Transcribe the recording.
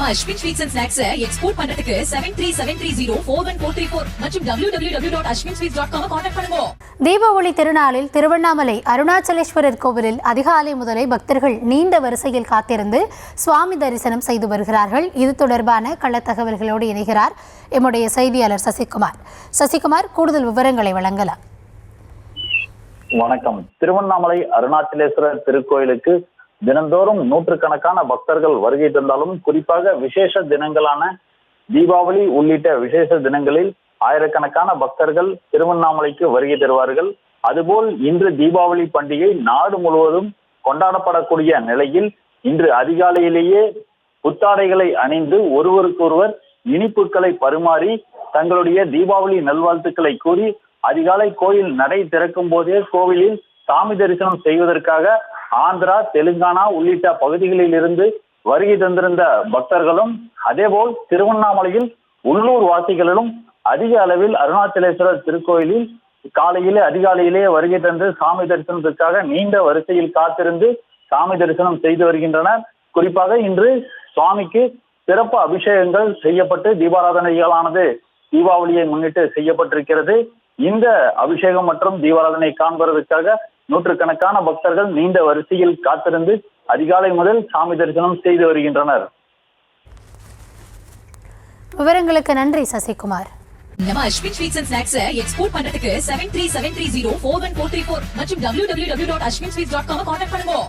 நம்ம Ashwin sweets and snacks export பண்றதுக்கு 7373041434 மற்றும் www.ashwinsweets.com கான்டாக்ட் பண்ணுங்க. தீபாவளி திருநாளில் திருவண்ணாமலை அருணாச்சலேஸ்வரர் கோவிலில் அதிகாலை முதலே பக்தர்கள் நீண்ட வரிசையில் காத்திருந்து சுவாமி தரிசனம் செய்து வருகிறார்கள். இது தொடர்பான கள்ள தகவல்களோடு இணைகிறார் எம்முடைய செய்தியாளர் சசிகுமார். கூடுதல் விவரங்களை வழங்கலாம். வணக்கம். திருவண்ணாமலை அருணாச்சலேஸ்வரர் திருக்கோயிலுக்கு தினந்தோறும் நூற்றுக்கணக்கான பக்தர்கள் வருகை தந்தாலும் குறிப்பாக விசேஷ தினங்களான தீபாவளி உள்ளிட்ட விசேஷ தினங்களில் ஆயிரக்கணக்கான பக்தர்கள் திருவண்ணாமலைக்கு வருகை தருவார்கள். அதுபோல் இன்று தீபாவளி பண்டிகை நாடு முழுவதும் கொண்டாடப்படக்கூடிய நிலையில் இன்று அதிகாலையிலேயே புத்தாடைகளை அணிந்து ஒருவருக்கொருவர் இனிப்புகளை பரிமாறி தங்களுடைய தீபாவளி நல்வாழ்த்துக்களை கூறி அதிகாலை கோயில் நடை திறக்கும் போதே கோவிலில் சாமி தரிசனம் செய்வதற்காக ஆந்திரா, தெலுங்கானா உள்ளிட்ட பகுதிகளில் இருந்து வருகை தந்திருந்த பக்தர்களும் அதேபோல் திருவண்ணாமலையில் உள்ளூர் வாசிகளிலும் அதிக அளவில் அருணாச்சலேஸ்வரர் திருக்கோயிலில் அதிகாலையிலே வருகை தந்து சாமி தரிசனத்திற்காக நீண்ட வரிசையில் காத்திருந்து சாமி தரிசனம் செய்து வருகின்றனர். குறிப்பாக இன்று சுவாமிக்கு சிறப்பு அபிஷேகங்கள் செய்யப்பட்டு தீபாராதனைகளானது தீபாவளியை முன்னிட்டு செய்யப்பட்டிருக்கிறது. இந்த அபிஷேகம் மற்றும் தீபாராதனை காண்பதற்காக நூற்றுக்கணக்கான பக்தர்கள் நீண்ட வரிசையில் காத்திருந்து அதிகாலை முதல் சாமி தரிசனம் செய்து வருகின்றனர். விவரங்களுக்கு நன்றி சசிகுமார். நம்ம Ashwin sweets and snacks export பண்றதுக்கு 7373041434 மற்றும் www.ashwinsweets.com கான்டாக்ட் பண்ணுங்க.